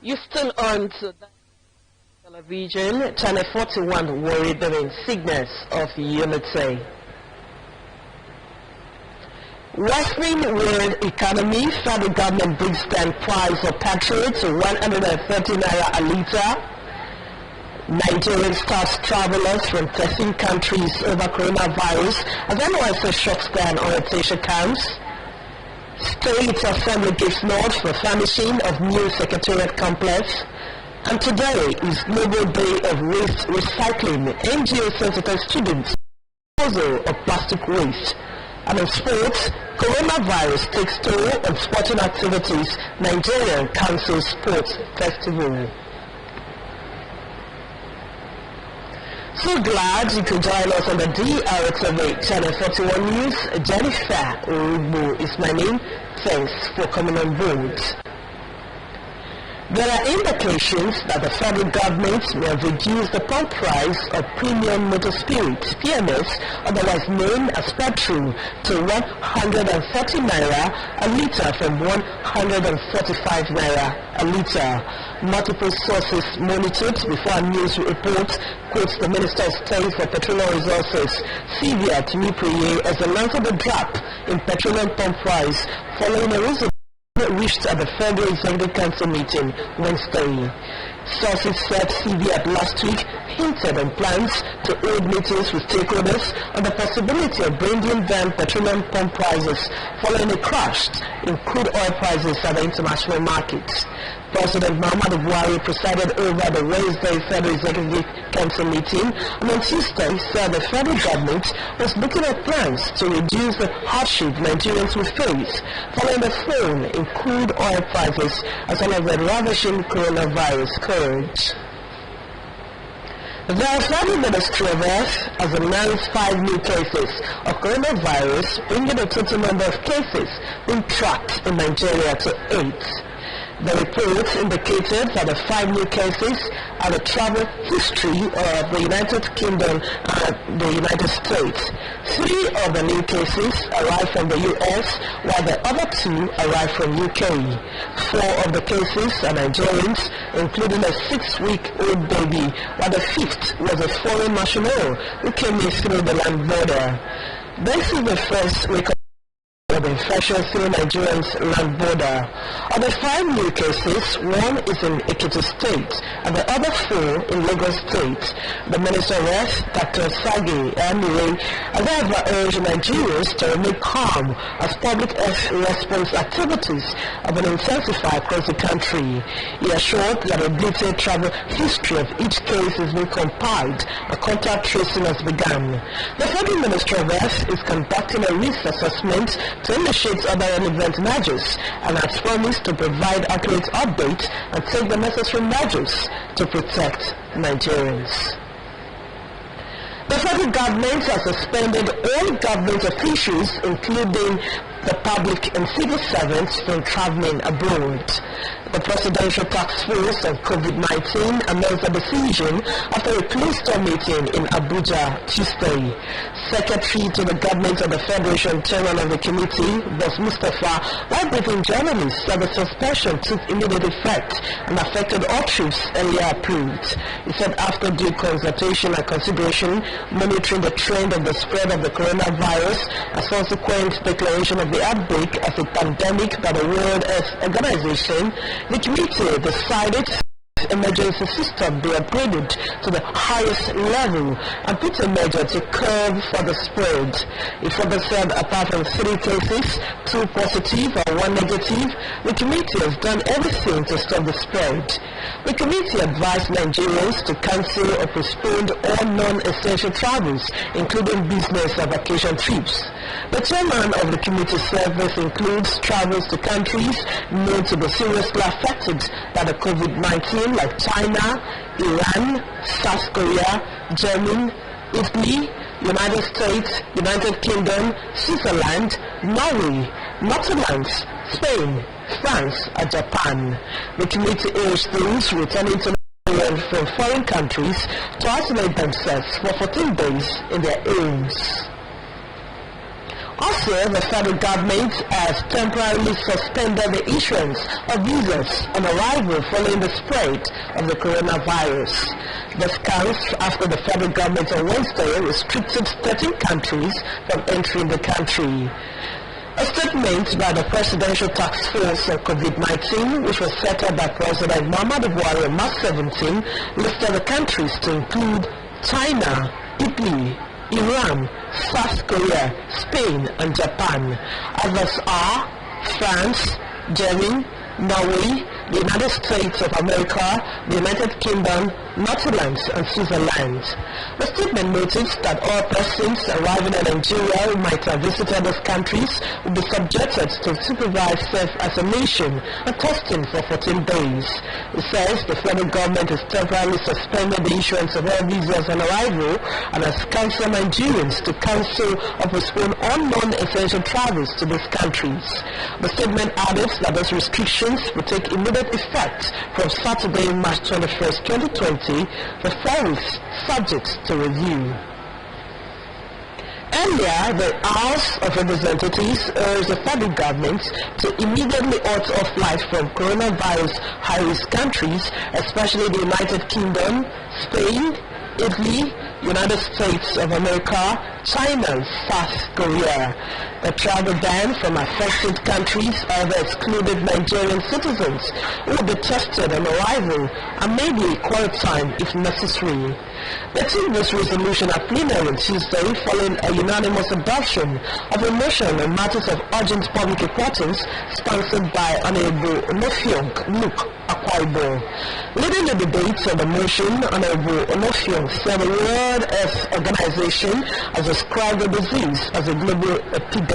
You still on to television, Channel 41, warri doing signals of unity. Worsening world economy, federal government brings down price of petrol to 130 naira a litre. Nigerian stops travelers from 13 countries over coronavirus as NYSC shuts down orientation camps. State Assembly gives nod for furnishing of new Secretariat complex. And today is Global Day of Waste Recycling. NGO sensitive students disposal of plastic waste. And in sports, coronavirus takes toll on sporting activities. Nigerian Council Sports Festival. So glad you could join us on the DRTV Channel 41 News. Jennifer Urubu is my name. Thanks for coming on board. There are indications that the federal government may have reduced the pump price of premium motor spirits, PMS, otherwise known as petrol, to 130 naira a litre from 145 naira a litre. Multiple sources monitored before a news report quotes the Minister of State for Petroleum Resources, Sylvia Tunipriye, as announced the drop in petroleum pump price following a resolution reached at the Federal Executive Council meeting Wednesday. Sources said CBN last week hinted on plans to hold meetings with stakeholders on the possibility of bringing down petroleum pump prices following a crash in crude oil prices at the international markets. President Muhammadu Buhari presided over the Wednesday Federal Executive Council meeting, and on Tuesday said the federal government was looking at plans to reduce the hardship Nigerians will face following the fall in crude oil prices as well as the ravishing coronavirus scourge. The Federal Ministry of Health has announced 5 new cases of coronavirus, bringing the total number of cases being tracked in Nigeria to 8. The report indicated that the 5 new cases are the travel history of the United Kingdom and the United States. 3 of the new cases arrived from the US, while the other 2 arrived from UK. 4 of the cases are Nigerians, including a 6-week-old baby, while the 5th was a foreign national who came in through the land border. This is the first record of infection through Nigeria's land border. Of the 5 new cases, 1 is in Ekiti State and the other 4 in Lagos State. The Minister of Health, Dr. Sagi Amire, has however urged Nigerians to remain calm as public health response activities have been intensified across the country. He assured that a detailed travel history of each case has been compiled and contact tracing has begun. The Federal Ministry of Health is conducting a risk assessment to initiate other relevant measures and has promised to provide accurate updates and take the necessary measures to protect Nigerians. The federal government has suspended all government officials, including the public and civil servants, from traveling abroad. The Presidential Task Force on COVID-19 announced the decision after a closed-door meeting in Abuja Tuesday. Secretary to the Government of the Federation, Chairman of the committee, Boss Mustafa, while briefing journalists, said the suspension took immediate effect and affected all trips earlier approved. He said after due consultation and consideration, monitoring the trend of the spread of the coronavirus as consequent declaration of the outbreak as a pandemic by the World Health Organization, the committee decided emergency system be upgraded to the highest level and put a measure to curb for the spread. It further said apart from 3 cases, 2 positive and 1 negative, the committee has done everything to stop the spread. The committee advised Nigerians to cancel or postpone all non-essential travels, including business and vacation trips. The chairman of the committee said this includes travels to countries known to be seriously affected by the COVID-19 like China, Iran, South Korea, Germany, Italy, United States, United Kingdom, Switzerland, Norway, Netherlands, Spain, France, and Japan. The committee urged those returning to Nigeria from foreign countries to isolate themselves for 14 days in their homes. Also, year, the federal government has temporarily suspended the issuance of visas on arrival following the spread of the coronavirus. This comes after the federal government on Wednesday restricted 13 countries from entering the country. A statement by the Presidential Task Force on COVID-19, which was set up by President Muhammadu Buhari on March 17, listed the countries to include China, Italy, Iran, South Korea, Spain, and Japan. Others are France, Germany, Norway, the United States of America, the United Kingdom, Netherlands, and Switzerland. The statement notes that all persons arriving in Nigeria who might have visited these countries will be subjected to supervised self-isolation and testing for 14 days. It says the federal government has temporarily suspended the issuance of all visas on arrival and has counseled Nigerians to cancel or postpone all non-essential travels to these countries. The statement added that those restrictions will take immediate effect from Saturday, March 21st, 2020, for 4 weeks, subject to review. Earlier, the House of Representatives urged the federal government to immediately alter off flights from coronavirus high-risk countries, especially the United Kingdom, Spain, Italy, United States of America, China, and South Korea. The travel ban from affected countries however excluded Nigerian citizens who will be tested on arrival and may be quarantined if necessary. They took this resolution at plenary on Tuesday following a unanimous adoption of a motion on matters of urgent public importance sponsored by Honorable Onofiong Luke Akwaibor. Leading the debates on the motion, Honorable Onofiong said the World Health Organization has described the disease as a global epidemic.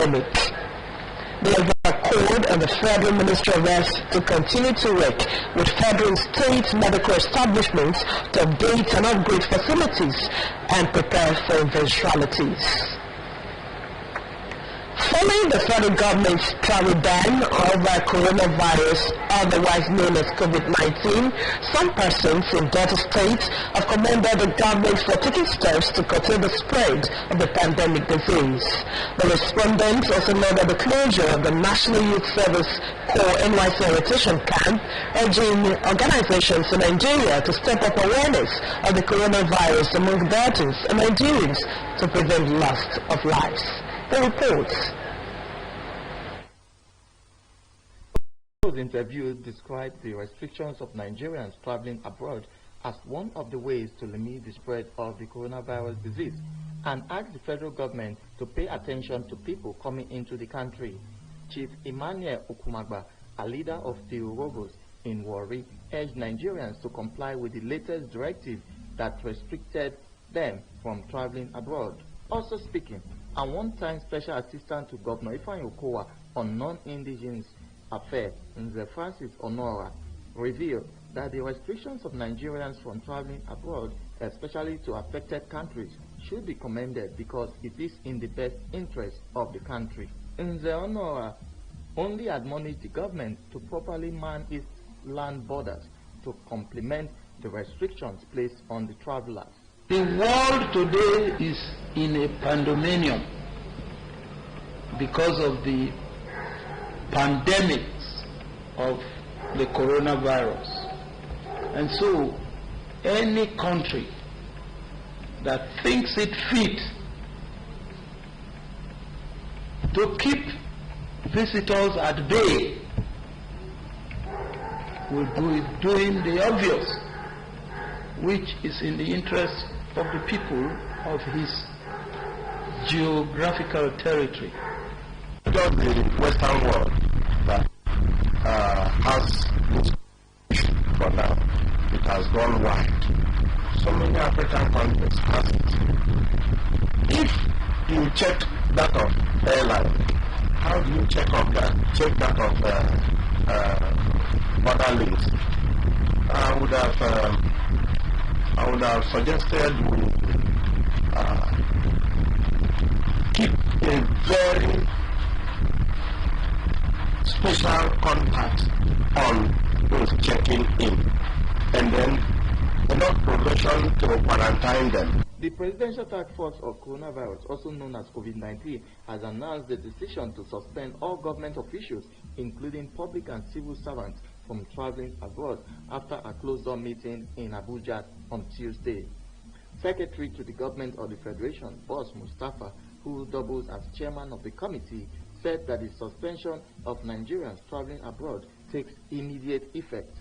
They have called on the Federal Ministry of Health to continue to work with federal and state medical establishments to update and upgrade facilities and prepare for eventualities. Following the federal government's travel ban over coronavirus, otherwise known as COVID-19, some persons in Delta states have commended the government for taking steps to curtail the spread of the pandemic disease. The respondents also noted the closure of the National Youth Service Corps NYC Orientation Camp, urging organizations in Nigeria to step up awareness of the coronavirus among Deltans and Nigerians to prevent loss of lives. The reports. Those interviewed described the restrictions of Nigerians traveling abroad as one of the ways to limit the spread of the coronavirus disease and asked the federal government to pay attention to people coming into the country. Chief Emmanuel Okumagba, a leader of the Urobos in Warri, urged Nigerians to comply with the latest directive that restricted them from traveling abroad. Also speaking, and one-time special assistant to Governor Ifeanyi Okowa on non-indigenous affairs, Nze Francis Onora, revealed that the restrictions of Nigerians from traveling abroad, especially to affected countries, should be commended because it is in the best interest of the country. Nze Onora only admonished the government to properly man its land borders to complement the restrictions placed on the travelers. The world today is in a pandemonium because of the pandemics of the coronavirus. And so any country that thinks it fit to keep visitors at bay will doing the obvious, which is in the interest of the people of his geographical territory. Just the Western world that has this for now. It has gone wide. So many African countries has it. If you check that of airline, how do you check that of other links? I would have suggested we keep a very special contact on those checking in, and then enough provision to quarantine them. The Presidential Task Force of Coronavirus, also known as COVID-19, has announced the decision to suspend all government officials, including public and civil servants, from traveling abroad after a closed-door meeting in Abuja on Tuesday. Secretary to the government of the Federation, Boss Mustafa, who doubles as chairman of the committee, said that the suspension of Nigerians traveling abroad takes immediate effect.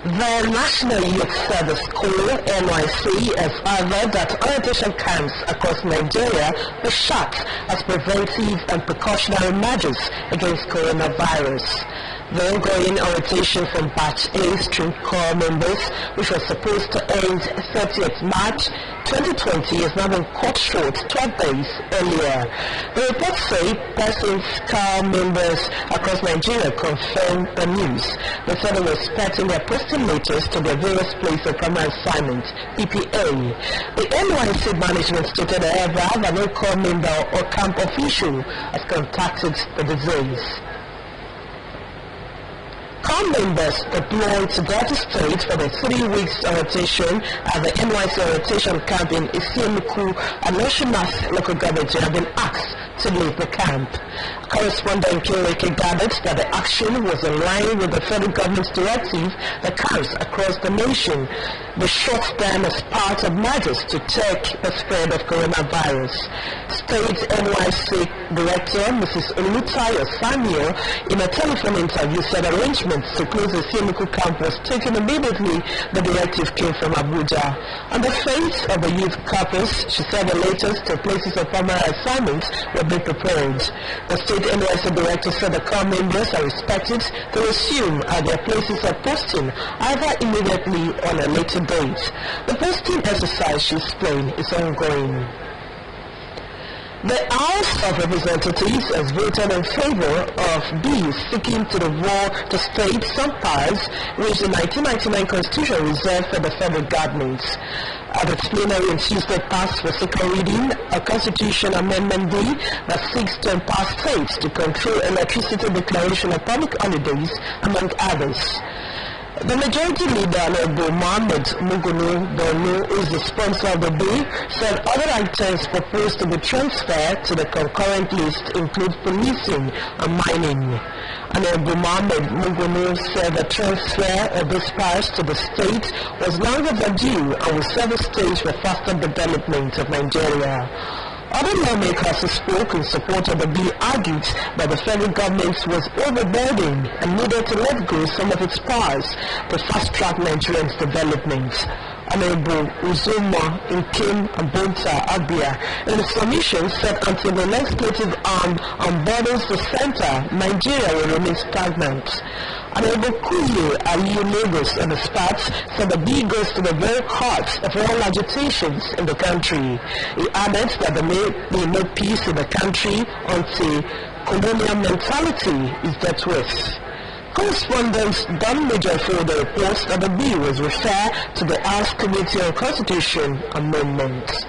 The National Youth Service Corps, NYC, has ordered that orientation camps across Nigeria be shut as preventive and precautionary measures against coronavirus. The ongoing orientation from Batch A Stream Corps members, which was supposed to end 30th March 2020, has now been cut short 12 days earlier. The reports say persons Corps members across Nigeria confirmed the news. They said they were expecting their posting letters to their various places of primary assignment, PPA. The NYC management stated, however, that no Corps member or camp official has contacted the disease. Corps members deployed to Delta State for the 3 weeks orientation at the NYC orientation camp in Isiemiku and North local government have been asked to leave the camp. Correspondent Kireke gathered that the action was in line with the federal government's directive that camps across the nation be shut down as part of measures to check the spread of coronavirus. State NYC Director Mrs. Olutayo Samuel, in a telephone interview, said arrangements to close the Isiemiku camp was taken immediately the directive came from Abuja. On the face of the youth corpus, she said the letters to places of primary assignments were being prepared. The state NYC director said the Corps members are expected to resume at their places of posting either immediately or on a later date. The posting exercise, she explained, is ongoing. The House of Representatives has voted in favor of bills seeking to devolve to states some powers which the 1999 Constitution reserved for the federal government. At its plenary on Tuesday passed for second reading a Constitution Amendment Bill that seeks to empower states to control electricity declaration of public holidays, among others. The majority leader, Honorable Mohammed Mugunu Borno, who is the sponsor of the bill, said other items proposed to be transferred to the concurrent list include policing and mining. Honorable Mohammed Mugunu said the transfer of these powers to the state was long overdue and will serve the stage for faster development of Nigeria. Other lawmakers who spoke in support of the bill argued that the federal government was overburdened and needed to let go some of its powers to fast-track Nigeria's development. Honorable Uzoma Nkem Abonta Abia in the submission said until the legislative arm unburdens the center, Nigeria will remain stagnant. Honorable Kuye Aliyu Lagos in the spot said the bill goes to the very heart of all agitations in the country. He added that there may be no peace in the country until colonial mentality is dealt with. Correspondent Don Major for the reports that the bill was referred to the House Committee on Constitution Amendments.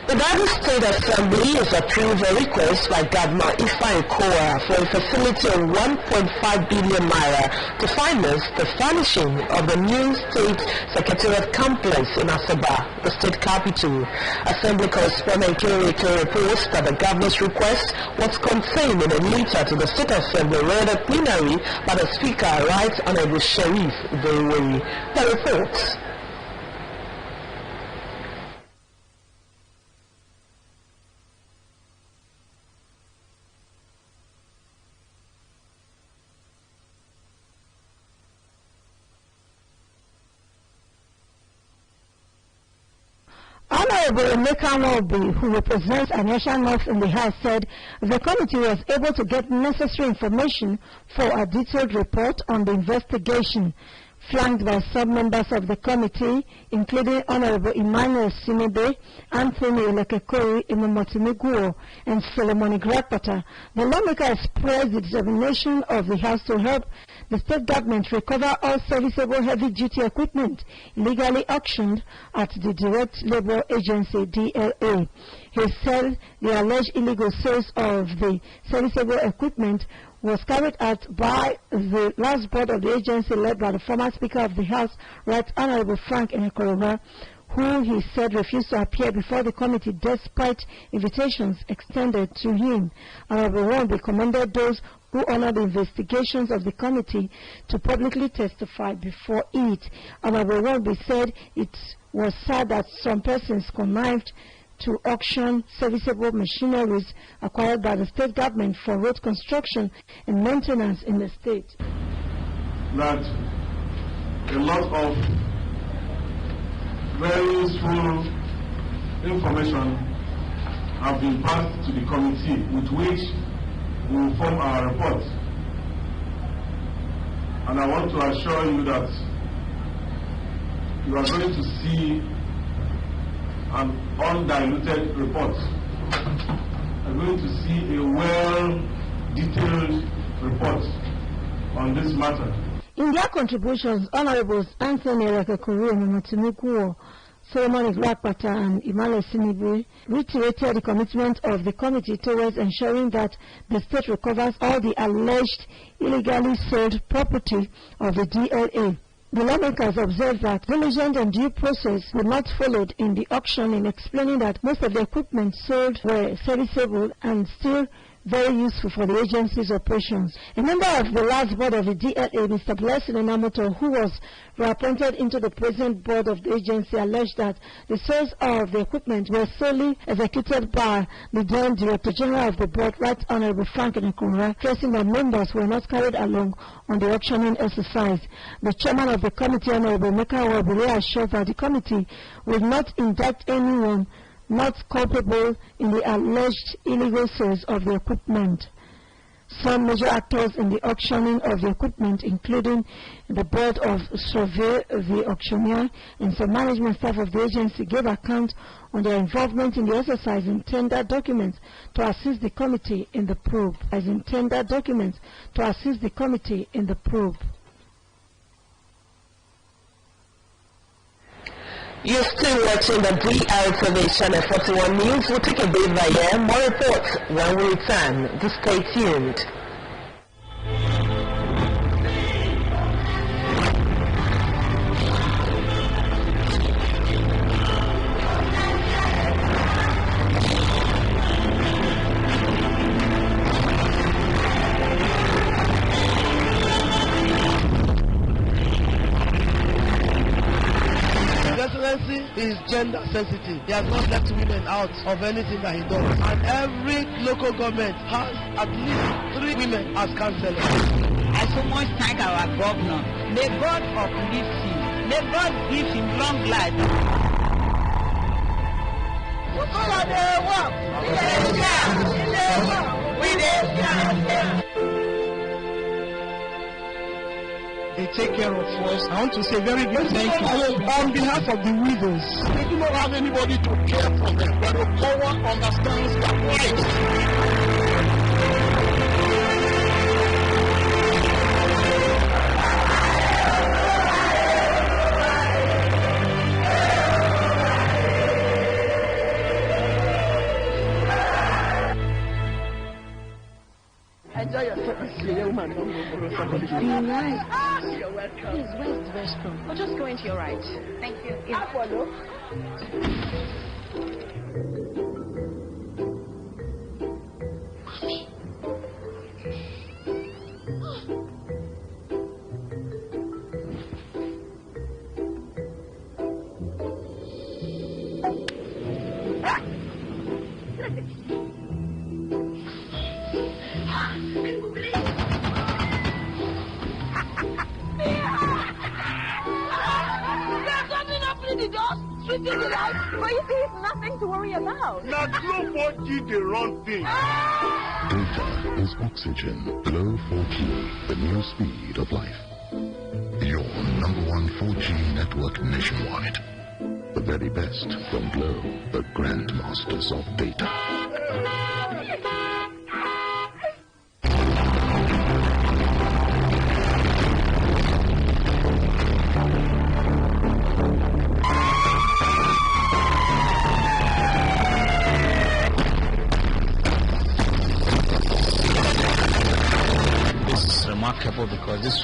The Delta State Assembly has approved a request by Governor Ifeanyi Kowa for a facility of 1.5 billion naira to finance the furnishing of the new state secretariat complex in Asaba, the state capital. Assembly correspondent Kireke reports that the governor's request was contained in a letter to the State Assembly read at plenary by the Speaker, Right Honorable Sharif Ibewe. The reports. Honorable Emeka Nwobi, who represents Anisha North in the House, said the committee was able to get necessary information for a detailed report on the investigation, flanked by sub-members of the committee, including Honorable Emmanuel Sinibe, Anthony Elekekori, Imamotimiguo, and Solomon Igrapata. The lawmaker expressed the determination of the House to help the state government recover all serviceable heavy-duty equipment illegally auctioned at the Direct Labour Agency, DLA. He said the alleged illegal sales of the serviceable equipment was carried out by the last board of the agency led by the former Speaker of the House, Right Honorable Frank Enekoroma, who he said refused to appear before the committee despite invitations extended to him. Honorable Wombi commended those who honored the investigations of the committee to publicly testify before it. Honorable Wombi said it was sad that some persons connived to auction serviceable machineries acquired by the state government for road construction and maintenance in the state. That a lot of very useful information have been passed to the committee with which we will form our report. And I want to assure you that you are going to see an undiluted report. You are going to see a well-detailed report on this matter. In their contributions, Honorables Anthony Rakakuru and Matumukuo, Solomon Iglapata and Imale Sinibu reiterated the commitment of the committee towards ensuring that the state recovers all the alleged illegally sold property of the DLA. The lawmakers observed that diligent and due process were not followed in the auction, in explaining that most of the equipment sold were serviceable and still very useful for the agency's operations. A member of the last board of the DLA, Mr. Blessing Enamoto, who was reappointed into the present board of the agency, alleged that the sales of the equipment were solely executed by the then Director General of the board, Right Honorable Frank Enekoroma, stressing that members were not carried along on the auctioning exercise. The chairman of the committee, Honorable Meka Wabule, assured that the committee will not indict anyone not culpable in the alleged illegal sales of the equipment. Some major actors in the auctioning of the equipment, including the board of survey, the auctioneer, and some management staff of the agency, gave account on their involvement in the exercise in tender documents to assist the committee in the probe. You're still watching the DRTV Channel 41 News. We'll take a break right here. More reports when we return. Just stay tuned. Is gender sensitive. He has not left women out of anything that he does. And every local government has at least 3 women as councillors. I so much thank our governor. May God uplift him. May God give him long life. They take care of us. I want to say very big thank you on behalf of the widows. We do not have anybody to care for them, but no one understands their plight. Enjoy yourself. You're welcome. Please, where's the restroom? I'll just go into your right. Thank you. I follow. But you see, it's nothing to worry about. Now, nobody the wrong thing. Data is oxygen. Glow 4G, the new speed of life. Your #1 4G network nationwide. The very best from Glow, the grandmasters of data.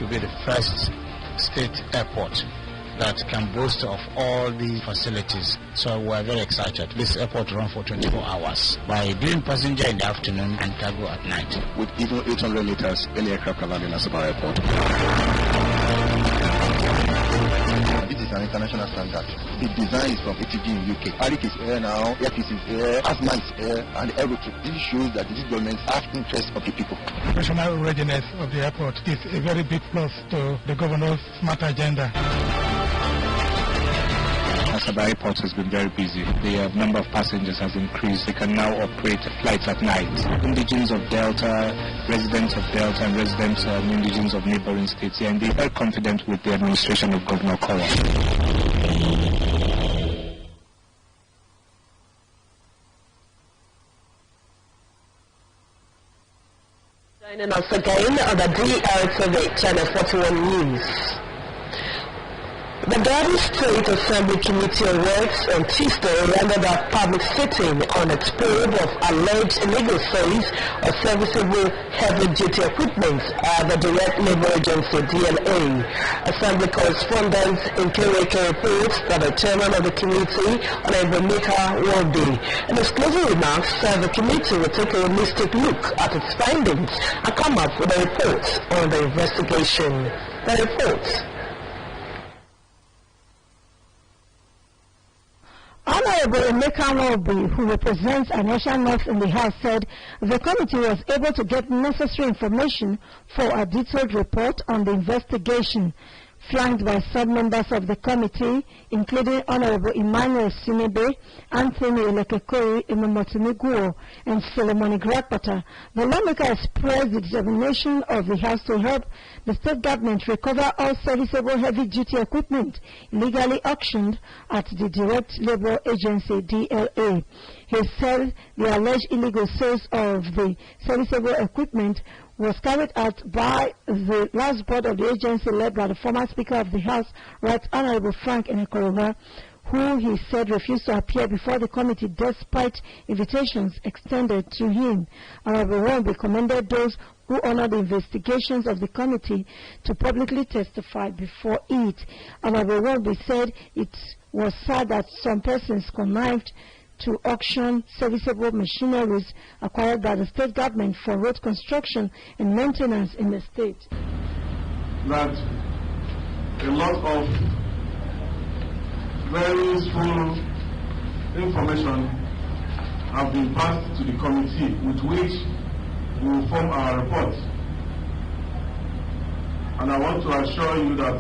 will be the first state airport that can boast of all the facilities. So we're very excited. This airport runs for 24 hours by doing passenger in the afternoon and cargo at night. With even 800 meters, any aircraft can land in Asaba Airport. This is an international standard. The design is from ATG in UK. Arik is here now, Airpeace is here, Asma is here, and everything. This shows that this government has interest of the people. Operational readiness of the airport is a very big plus to the governor's smart agenda. Asaba Airport has been very busy. The number of passengers has increased. They can now operate flights at night. Indigenes of Delta, residents of Delta, and residents and indigenes of neighboring states, and they're very confident with the administration of Governor Kowa. Joining us again on the drtv Channel 41 News. The Garden State Assembly Committee of Works on Tuesday rendered a public sitting on its probe of alleged illegal sales of serviceable heavy-duty equipment at the Direct Labour Agency DLA. Assembly correspondent in Kireke reports that the chairman of the committee, Honorable Mika Warri, in his closing remarks said the committee will take a holistic look at its findings and come up with a report on the investigation. The report. Honorable Emeka Nwobi, who represents Anesha North in the House, said the committee was able to get necessary information for a detailed report on the investigation, flanked by sub-members of the committee, including Honorable Emmanuel Sinibe, Anthony Elekekori, Imamotimi, and Solomon Igrapata. The lawmaker expressed the determination of the House to help the state government recover all serviceable heavy-duty equipment illegally auctioned at the Direct Labour Agency, DLA. He said the alleged illegal sales of the serviceable equipment was carried out by the last board of the agency led by the former Speaker of the House, Right Honorable Frank Enekoroga, who he said refused to appear before the committee despite invitations extended to him. Honorable Warri commended those who honored the investigations of the committee to publicly testify before it. Honorable Warri said it was sad that some persons connived to auction serviceable machineries acquired by the state government for road construction and maintenance in the state. That a lot of very useful information have been passed to the committee with which we will form our report. And I want to assure you that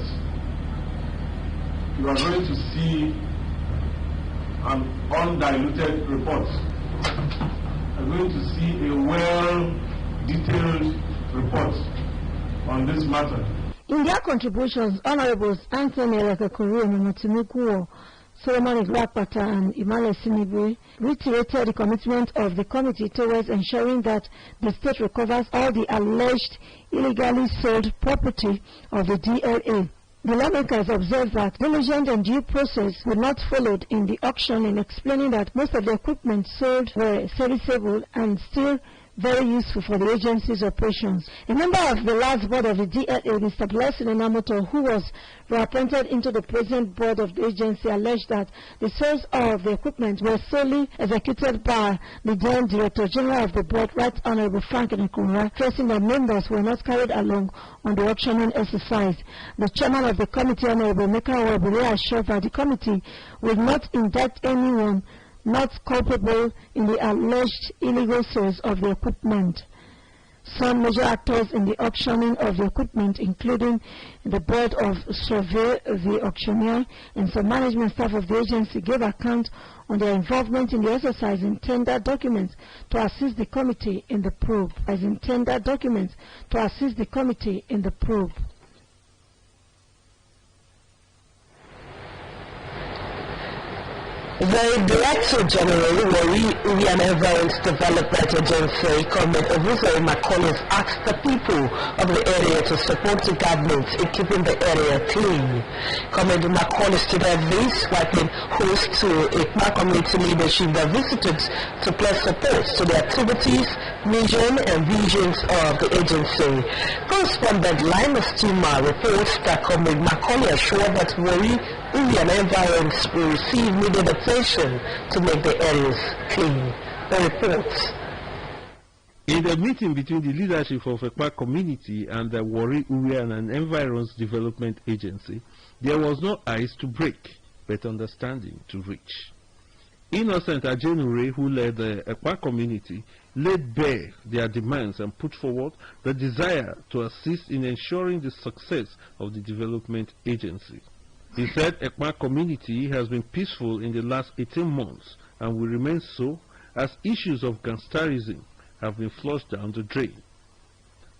you are going to see an undiluted report. I'm going to see a well-detailed report on this matter. In their contributions, Honorables Anthony Elekekori and Imamotimi, Solomon Igrapata and Emmanuel Sinibe reiterated the commitment of the committee towards ensuring that the state recovers all the alleged illegally sold property of the DLA. The lawmakers observed that diligent and due process were not followed in the auction, in explaining that most of the equipment sold were serviceable and still very useful for the agency's operations. A member of the last board of the DLA, Mr. Blessing Enamoto, who was reappointed into the present board of the agency, alleged that the sales of the equipment were solely executed by the then Director General of the board, Right Honorable Frank Enekoroga, stressing that members were not carried along on the auctioning exercise. The chairman of the committee, Honorable Mika Nwobi, assured that the committee will not indict anyone not culpable in the alleged illegal sales of the equipment. Some major actors in the auctioning of the equipment, including the board of survey, the auctioneer, and some management staff of the agency, gave account on their involvement in the exercise in tender documents to assist the committee in the probe. The Director General, Warri and Environment Development Agency, Comrade Ovuzori Macaulay, has asked the people of the area to support the government in keeping the area clean. Comrade Macaulay stated this while paying host to a community leadership that visited to pledge support to the activities, mission and visions of the agency. Correspondent Linus Tima reports that Comrade Macaulay assured that Warri and Environment will receive needed attention to make the areas clean. The report. In the meeting between the leadership of Ekpa community and the Warri and Environment Development Agency, there was no ice to break, but understanding to reach. Innocent Ajenure, who led the Ekpa community, laid bare their demands and put forward the desire to assist in ensuring the success of the development agency. He said Ekpa community has been peaceful in the last 18 months and will remain so as issues of gangsterism have been flushed down the drain.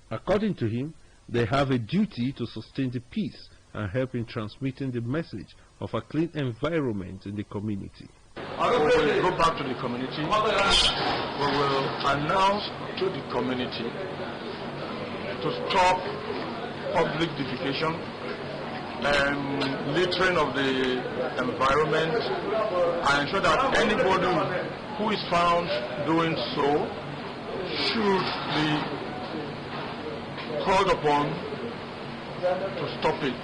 According to him, they have a duty to sustain the peace and help in transmitting the message of a clean environment in the community. We will go back to the community. We will announce to the community to stop public defecation and littering of the environment, and ensure that anybody who is found doing so should be called upon to stop it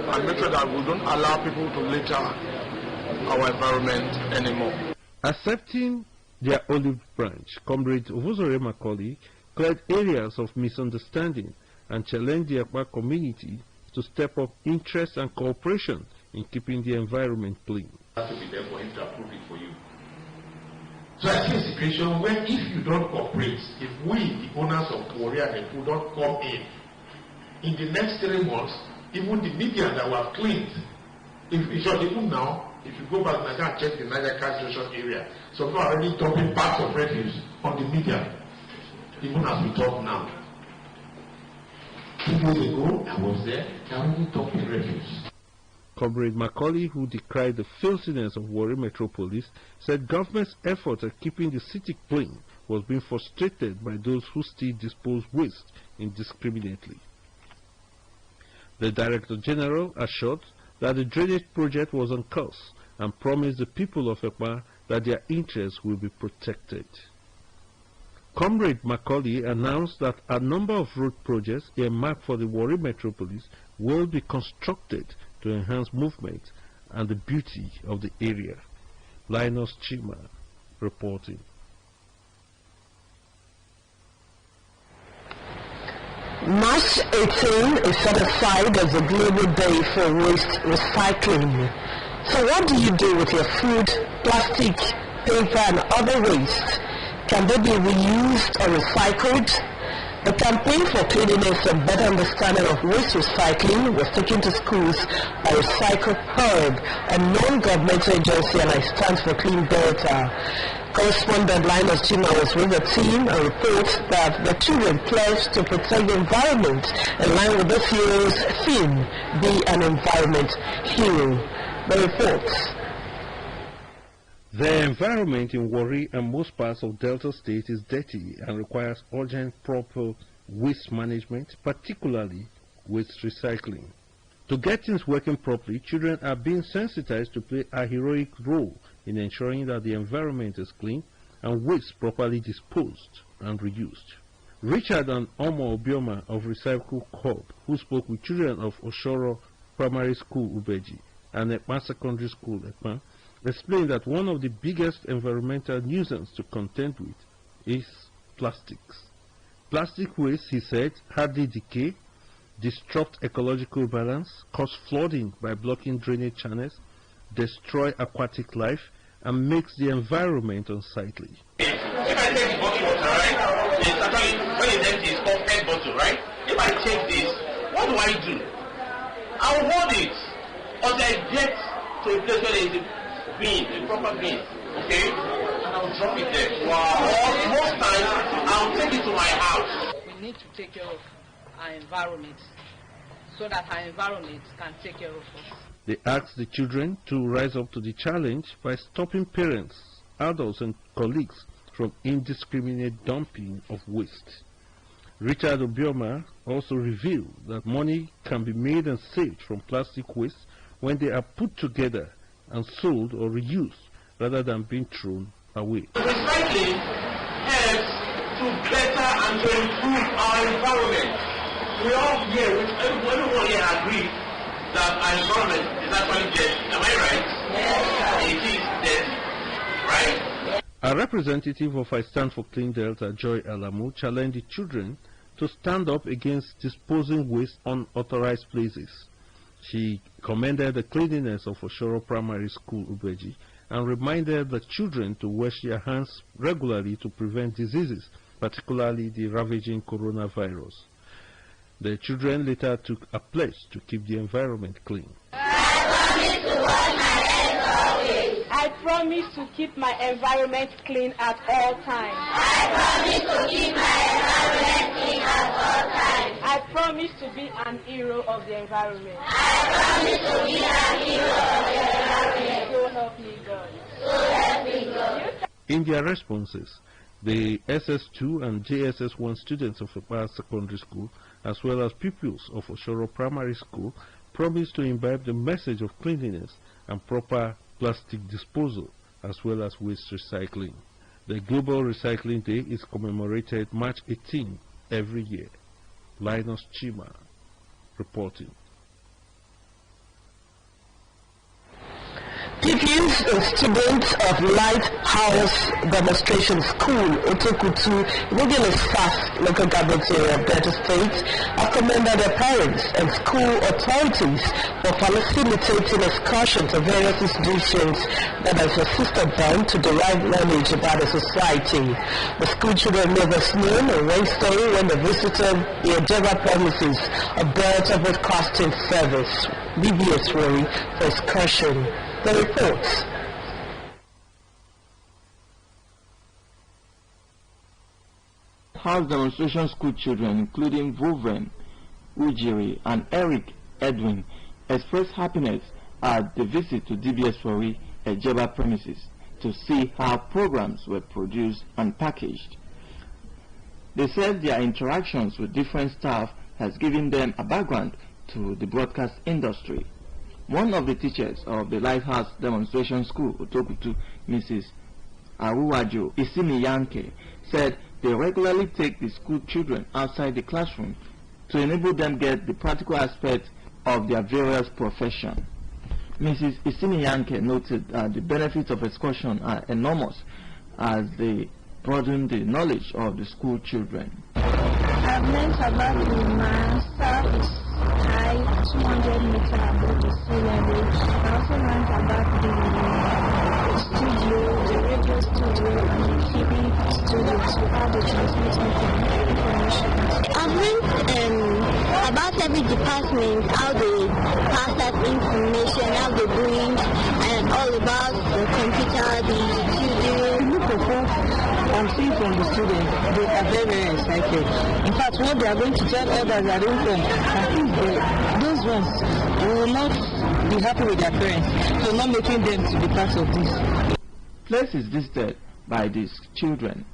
and make sure that we don't allow people to litter our environment anymore. Accepting their olive branch, Comrade Ovuzori Macaulay cleared areas of misunderstanding and challenged the Ekpa community to step up interest and cooperation in keeping the environment clean. Have to be there for him to approve it for you. So I see a situation where if you don't cooperate, if we, the owners of Warri and people, don't come in the next 3 months, even the media that were cleaned, even now, if you go back and check the Niger Castration area, so people are already dumping bags of refuse on the media, even as we talk now. 2 days ago, I was there, they are already dumping refuse. Comrade Macaulay, who decried the filthiness of Warri Metropolis, said government's effort at keeping the city clean was being frustrated by those who still dispose waste indiscriminately. The Director General assured that the drainage project was on course and promised the people of Ekpa that their interests will be protected. Comrade Macaulay announced that a number of road projects earmarked for the Warri Metropolis will be constructed to enhance movement and the beauty of the area. Linus Chima reporting. March 18 is set aside as a global day for waste recycling. So what do you do with your food, plastic, paper and other waste? Can they be reused or recycled? The campaign for cleanliness and better understanding of waste recycling was taken to schools by Recycle Hub, a non-governmental agency, and I stand for Clean Delta. Correspondent Linus Chima was with the team and reports that the children pledged to protect the environment in line with this year's theme, Be an Environment Hero. The reports. The environment in Warri and most parts of Delta State is dirty and requires urgent proper waste management, particularly waste recycling. To get things working properly, children are being sensitized to play a heroic role in ensuring that the environment is clean and waste properly disposed and reused. Richard and Omo Obioma of Recycle Hub, who spoke with children of Oshoro Primary School Ubeji and Ekpa Secondary School Ekpa, explained that one of the biggest environmental nuisance to contend with is plastics. Plastic waste, he said, hardly decay, disrupt ecological balance, cause flooding by blocking drainage channels, destroy aquatic life, and makes the environment unsightly. If I take the bottle water, right, it's actually, when it's empty, it's called PET bottle, right? If I take this, what do I do? I'll hold it until I get to a place where there is a bin, a proper bin, okay? And I'll drop it there. Wow. Or most times, I'll take it to my house. We need to take care of our environment so that our environment can take care of us. They asked the children to rise up to the challenge by stopping parents, adults and colleagues from indiscriminate dumping of waste. Richard Obioma also revealed that money can be made and saved from plastic waste when they are put together and sold or reused rather than being thrown away. Recycling helps to better and to improve our environment. We all here, everyone here agrees that our environment is actually dirty. Am I right? Yes. It is dirty, right? A representative of I Stand for Clean Delta, Joy Alamu, challenged the children to stand up against disposing waste on unauthorized places. She commended the cleanliness of Oshoro Primary School, Ubeji, and reminded the children to wash their hands regularly to prevent diseases, particularly the ravaging coronavirus. The children later took a pledge to keep the environment clean. I promise to keep my environment clean at all times. I promise to keep my environment clean at all times. I promise to be an hero of the environment. I promise to be an hero of the environment. So help me God. So help me God. In their responses, the SS2 and JSS1 students of Ekpa Secondary School, as well as pupils of Oshoro Primary School, promised to imbibe the message of cleanliness and proper plastic disposal, as well as waste recycling. The Global Recycling Day is commemorated March 18 every year. Linus Chima reporting. Pupils and students of Lighthouse Demonstration School, Otokutu, Regional South Local Government Area of Delta State, have commended their parents and school authorities for facilitating excursions to various institutions that has assisted them to derive knowledge about the society. The school children made us known on Wednesday when they visited the Ojeba premises of Delta Broadcasting Service, DBS Warri, for excursion. The reports. House demonstration school children, including Voven, Ujiri, and Eric Edwin, expressed happiness at the visit to DBS Warri Ejeba premises to see how programs were produced and packaged. They said their interactions with different staff has given them a background to the broadcast industry. One of the teachers of the Lighthouse Demonstration School, Otokutu, Mrs. Aruwajo Isiniyanke, said they regularly take the school children outside the classroom to enable them get the practical aspects of their various professions. Mrs. Isiniyanke noted that the benefits of excursion are enormous as they broaden the knowledge of the school children. I've learned about the Masa is high 200 meters above the sea level. I also learned about the studio, the radio studio, and the TV studio to how they transmit information. I've learned about every department, how they pass that information, how they bring, and all about the computer, the studio. Look at what I'm seeing from the students, they are very, very excited. In fact, what they are going to tell others at home, I think those ones will not be happy with their parents, so not making them to be part of this. Places visited by these children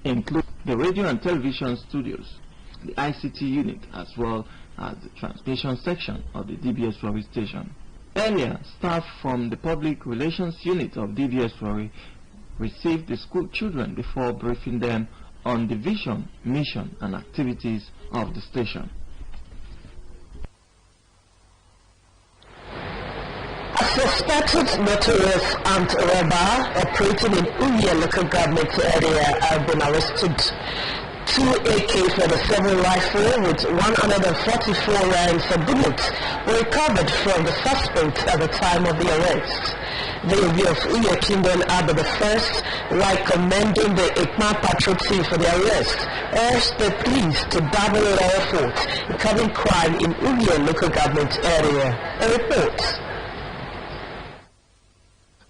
include the radio and television studios, the ICT unit, as well as the transmission section of the DBS Warri station. Earlier, staff from the public relations unit of DBS Warri received the school children before briefing them on the vision, mission, and activities of the station. A suspected notorious armed robber operating in Uye local government area have been arrested. 2 AK-47 rifle with 144 rounds of bullets were recovered from the suspect at the time of the arrest. The review of Uye Kingdom Abba I, like commending the Ekma patrol team for the arrest, urged the police to double their efforts in curbing crime in Uye local government area. A report.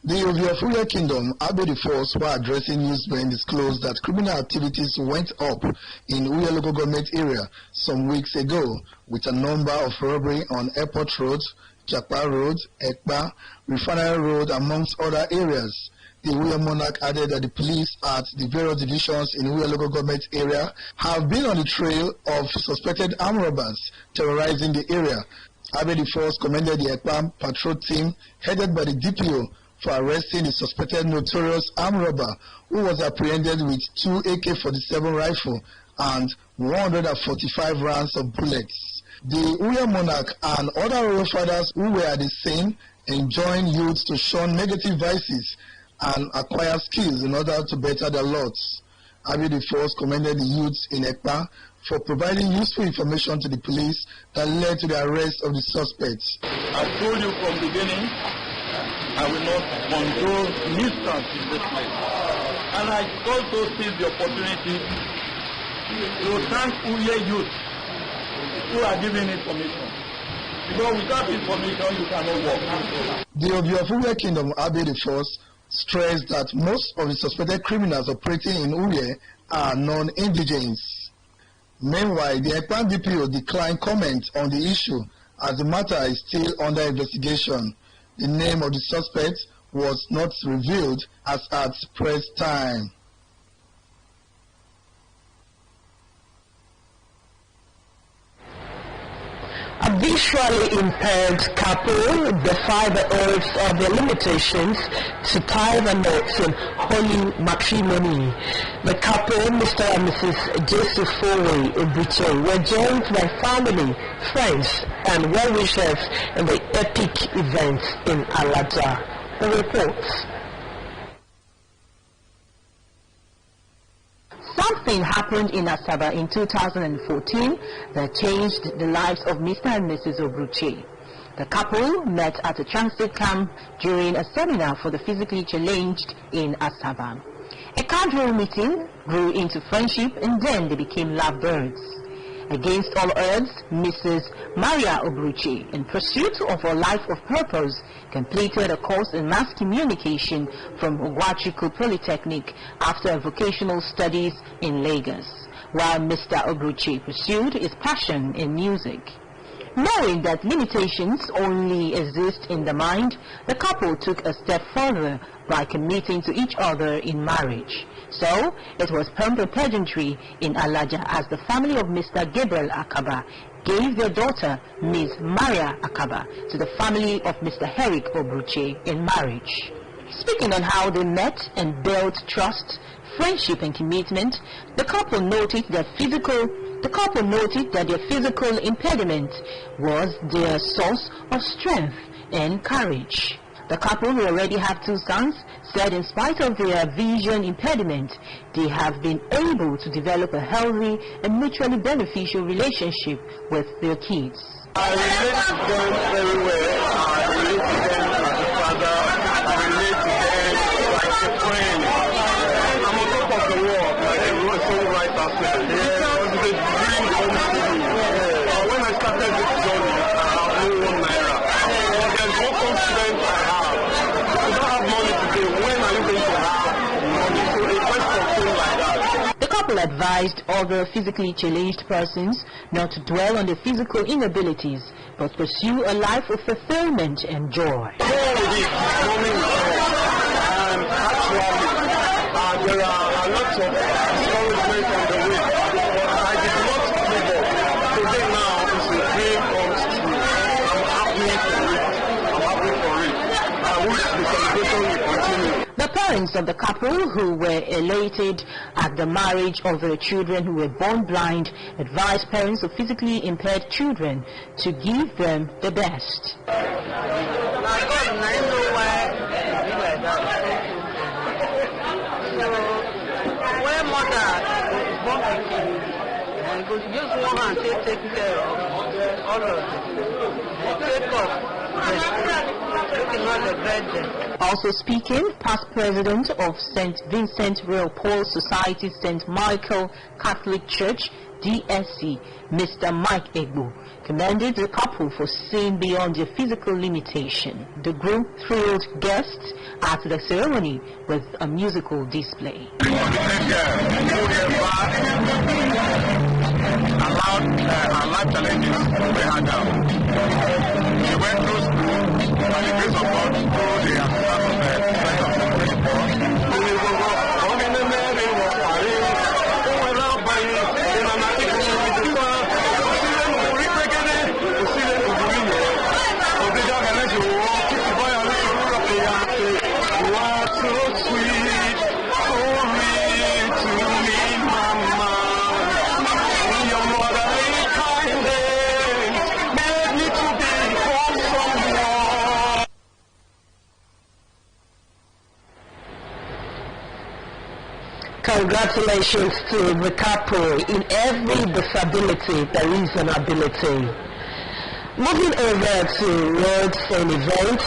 The Uye Kingdom Abba I, while addressing newsmen, disclosed that criminal activities went up in Uye local government area some weeks ago, with a number of robbery on airport roads, Japa Road, Ekpa, Refinery Road, amongst other areas. The Uyo monarch added that the police at the various divisions in Uyo local government area have been on the trail of suspected armed robbers terrorizing the area. Abe Force commended the Ekpa patrol team headed by the DPO for arresting the suspected notorious armed robber who was apprehended with 2 AK-47 rifle and 145 rounds of bullets. The Uyo monarch and other royal fathers who were at the scene enjoined youths to shun negative vices and acquire skills in order to better their lots. Abe Force commended the youths in Ekpa for providing useful information to the police that led to the arrest of the suspects. I told you from the beginning, I will not condone nuisance in this place. And I also seize the opportunity to thank Uyo youth who are giving information. Because without information, you cannot work. The Obi of Uyo Kingdom, Abe Force, stressed that most of the suspected criminals operating in Uyo are non-indigents. Meanwhile, the Ekpan DPO declined comment on the issue as the matter is still under investigation. The name of the suspect was not revealed as at press time. A visually impaired couple defy the urge of their limitations to tie the knots in holy matrimony. The couple, Mr. and Mrs. Joseph Foley Obuche, were joined by family, friends, and well-wishers in the epic event in Alaja. The reports. Something happened in Asaba in 2014 that changed the lives of Mr. and Mrs. Obruche. The couple met at a transit camp during a seminar for the physically challenged in Asaba. A casual meeting grew into friendship and then they became lovebirds. Against all odds, Mrs. Maria Obruche, in pursuit of her life of purpose, completed a course in mass communication from Ogwachiku Polytechnic after vocational studies in Lagos, while Mr. Obruche pursued his passion in music. Knowing that limitations only exist in the mind, the couple took a step further by committing to each other in marriage. So, it was pomp and pageantry in Alaja as the family of Mr. Gabriel Akaba gave their daughter, Ms. Maria Akaba, to the family of Mr. Herrick Obruche in marriage. Speaking on how they met and built trust, friendship and commitment, the couple noted that their physical impediment was their source of strength and courage. The couple, who already have 2 sons, said in spite of their vision impediment, they have been able to develop a healthy and mutually beneficial relationship with their kids. I relate to them very well. I relate to them as a father. I relate to them like a friend. I'm on top of the world, like a songwriter said. Because it's a dream come true. When I started this journey, I have no 1 naira. But there's no confidence I have. If you don't have money today, when are you going to have money? So a question like that. The couple advised other physically challenged persons not to dwell on their physical inabilities, but pursue a life of fulfillment and joy. Go with it, coming and actually, there are a lot of discouragement on the way, but I did not give up. Today now is a dream comes true. I'm happy for it. I wish the celebration will continue. The parents of the couple, who were elated at the marriage of their children who were born blind, advised parents of physically impaired children to give them the best. When mother is born a kid, and goes use one hand to take care of all of them. Take up, looking on the bed. Also speaking, past president of St. Vincent Real Paul Society St. Michael Catholic Church, DSC, Mr. Mike Egbo, commended the couple for seeing beyond their physical limitation. The group thrilled guests at the ceremony with a musical display. our life challenges we had now. We went through school, by the grace of God, through the assistance of the Friends of Security Force. We will go on in the Mary, Congratulations to the couple. In every disability, there is an ability. Moving over to words and events,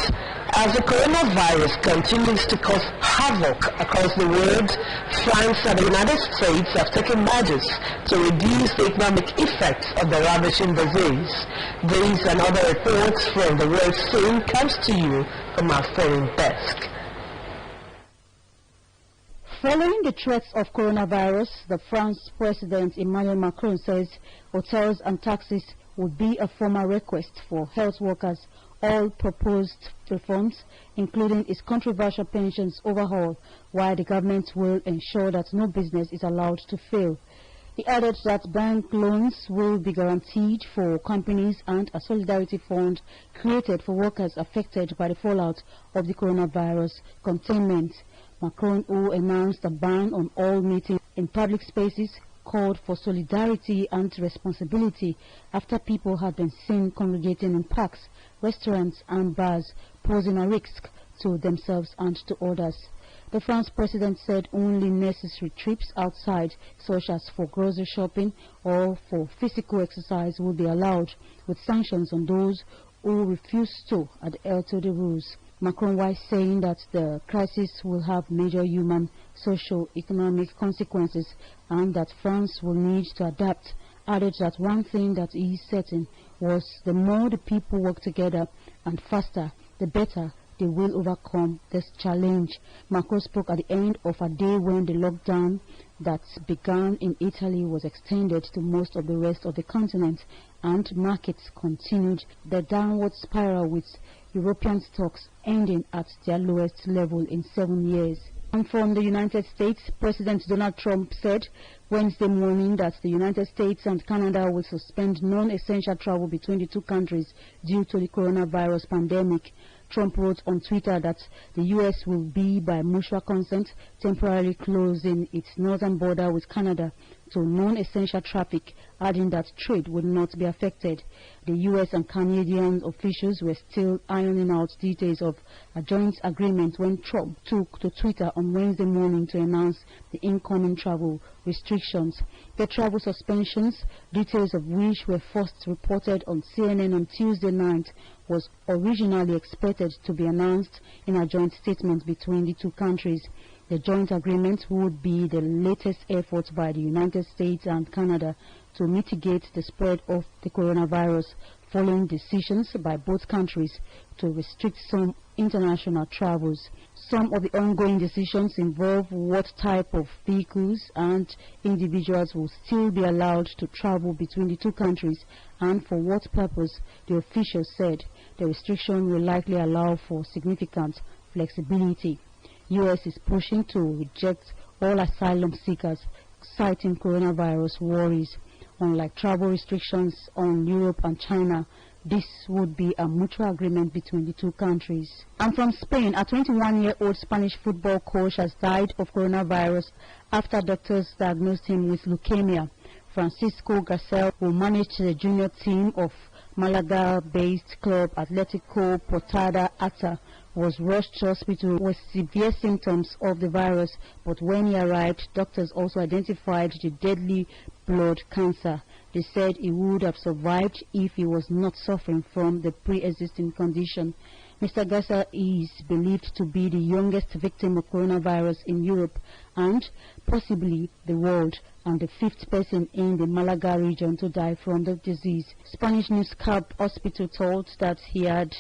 as the coronavirus continues to cause havoc across the world, France and the United States have taken measures to reduce the economic effects of the ravaging disease. These and other reports from the world scene comes to you from our foreign desk. Following the threats of coronavirus, the French President Emmanuel Macron says hotels and taxis would be a formal request for health workers. All proposed reforms, including its controversial pensions overhaul, while the government will ensure that no business is allowed to fail. He added that bank loans will be guaranteed for companies and a solidarity fund created for workers affected by the fallout of the coronavirus containment. Macron, who announced a ban on all meetings in public spaces, called for solidarity and responsibility after people had been seen congregating in parks, restaurants and bars, posing a risk to themselves and to others. The French president said only necessary trips outside, such as for grocery shopping or for physical exercise, will be allowed, with sanctions on those who refuse to adhere to the rules. Macron, while saying that the crisis will have major human, socio-economic consequences and that France will need to adapt, added that one thing that is certain was the more the people work together and faster, the better they will overcome this challenge. Macron spoke at the end of a day when the lockdown that began in Italy was extended to most of the rest of the continent and markets continued the downward spiral, with European stocks ending at their lowest level in 7 years. And from the United States, President Donald Trump said Wednesday morning that the United States and Canada will suspend non-essential travel between the two countries due to the coronavirus pandemic. Trump wrote on Twitter that the U.S. will be, by mutual consent, temporarily closing its northern border with Canada to non-essential traffic, adding that trade would not be affected. The U.S. and Canadian officials were still ironing out details of a joint agreement when Trump took to Twitter on Wednesday morning to announce the incoming travel restrictions. The travel suspensions, details of which were first reported on CNN on Tuesday night, was originally expected to be announced in a joint statement between the two countries. The joint agreement would be the latest effort by the United States and Canada to mitigate the spread of the coronavirus, following decisions by both countries to restrict some international travels. Some of the ongoing decisions involve what type of vehicles and individuals will still be allowed to travel between the two countries and for what purpose, the officials said. The restriction will likely allow for significant flexibility. U.S. is pushing to reject all asylum seekers, citing coronavirus worries. Unlike travel restrictions on Europe and China, this would be a mutual agreement between the two countries. And from Spain, a 21-year-old Spanish football coach has died of coronavirus after doctors diagnosed him with leukemia. Francisco Garcel, who managed the junior team of Malaga-based club Atletico Portada Ata, was rushed to hospital with severe symptoms of the virus, but when he arrived, doctors also identified the deadly blood cancer. They said he would have survived if he was not suffering from the pre-existing condition. Mr. Garza is believed to be the youngest victim of coronavirus in Europe and possibly the world, and the 5th person in the Malaga region to die from the disease. Spanish News Corp Hospital told that he had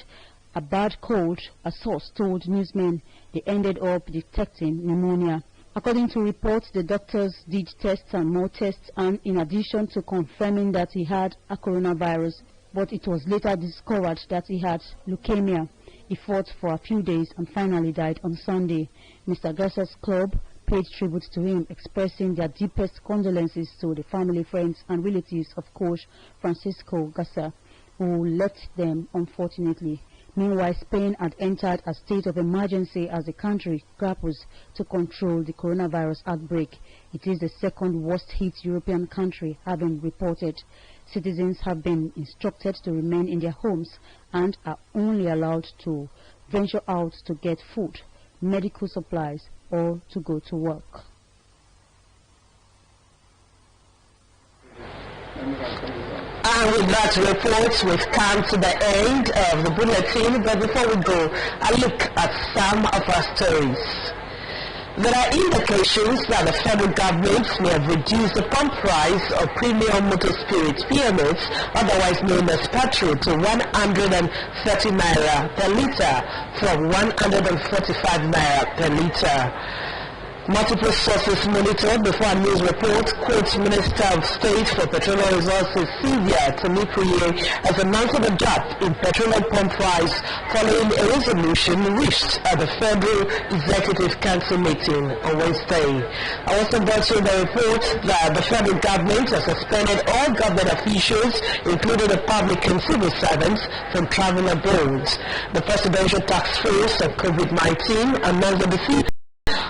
a bad cold. A source told newsmen they ended up detecting pneumonia. According to reports, the doctors did tests and more tests, and in addition to confirming that he had a coronavirus, but it was later discovered that he had leukemia. He fought for a few days and finally died on Sunday. Mr. Gassa's club paid tribute to him, expressing their deepest condolences to the family, friends and relatives of Coach Francisco Gassa, who left them unfortunately. Meanwhile, Spain had entered a state of emergency as the country grapples to control the coronavirus outbreak. It is the second worst hit European country having reported. Citizens have been instructed to remain in their homes and are only allowed to venture out to get food, medical supplies, or to go to work. And with that report, we've come to the end of the bulletin, but before we go, a look at some of our stories. There are indications that the federal government may have reduced the pump price of premium motor spirit PMS, otherwise known as petrol, to 130 naira per litre from 145 naira per litre. Multiple sources monitored before a news report quotes Minister of State for Petroleum Resources Sylvia Temikuye has announced a drop in petroleum pump price following a resolution reached at the Federal Executive Council meeting on Wednesday. I also brought you the report that the federal government has suspended all government officials, including the public and civil servants, from traveling abroad. The presidential task force of COVID-19 announced the defeat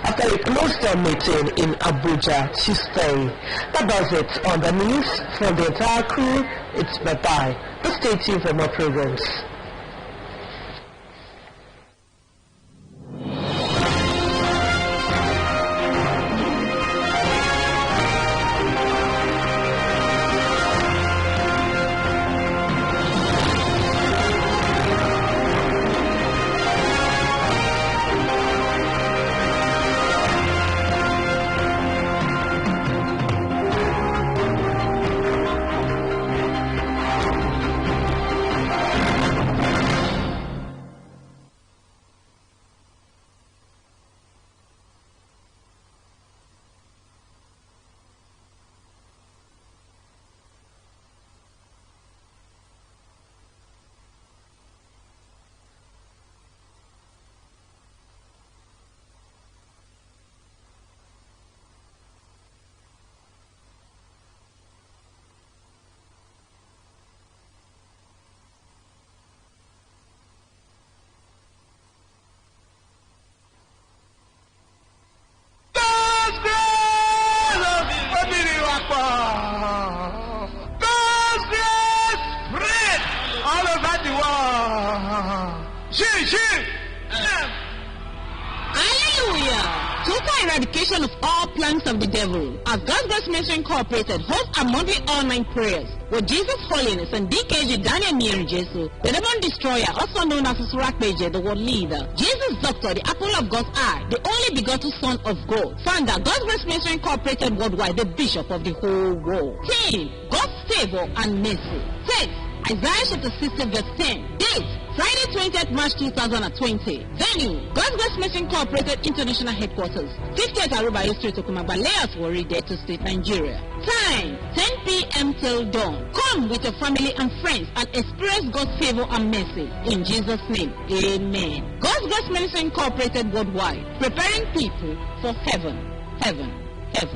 after a closed-down meeting in Abuja Tuesday. That does it on the news. From the entire crew, it's bye-bye. But stay tuned for more programs. Eradication of all plans of the devil. As God's Grace Ministry Incorporated hosts a monthly all-night prayers with Jesus Holiness and DKG Daniel Miri Jesu, the demon destroyer, also known as Surakbeje, the world leader. Jesus Doctor, the apple of God's eye, the only begotten Son of God, founder, God's Grace Ministry Incorporated worldwide, the bishop of the whole world. Team, God's favor and mercy. Text, Isaiah chapter 60 verse 10. Date, Friday 20th March 2020. Venue, God's Grace Ministry Incorporated International Headquarters, 50th Aruba Street, Okumagba Layers, Warri, Delta State, Nigeria. Time, 10 p.m. till dawn. Come with your family and friends and experience God's favor and mercy. In Jesus' name, amen. God's Grace Ministry Incorporated worldwide, preparing people for heaven, heaven, heaven.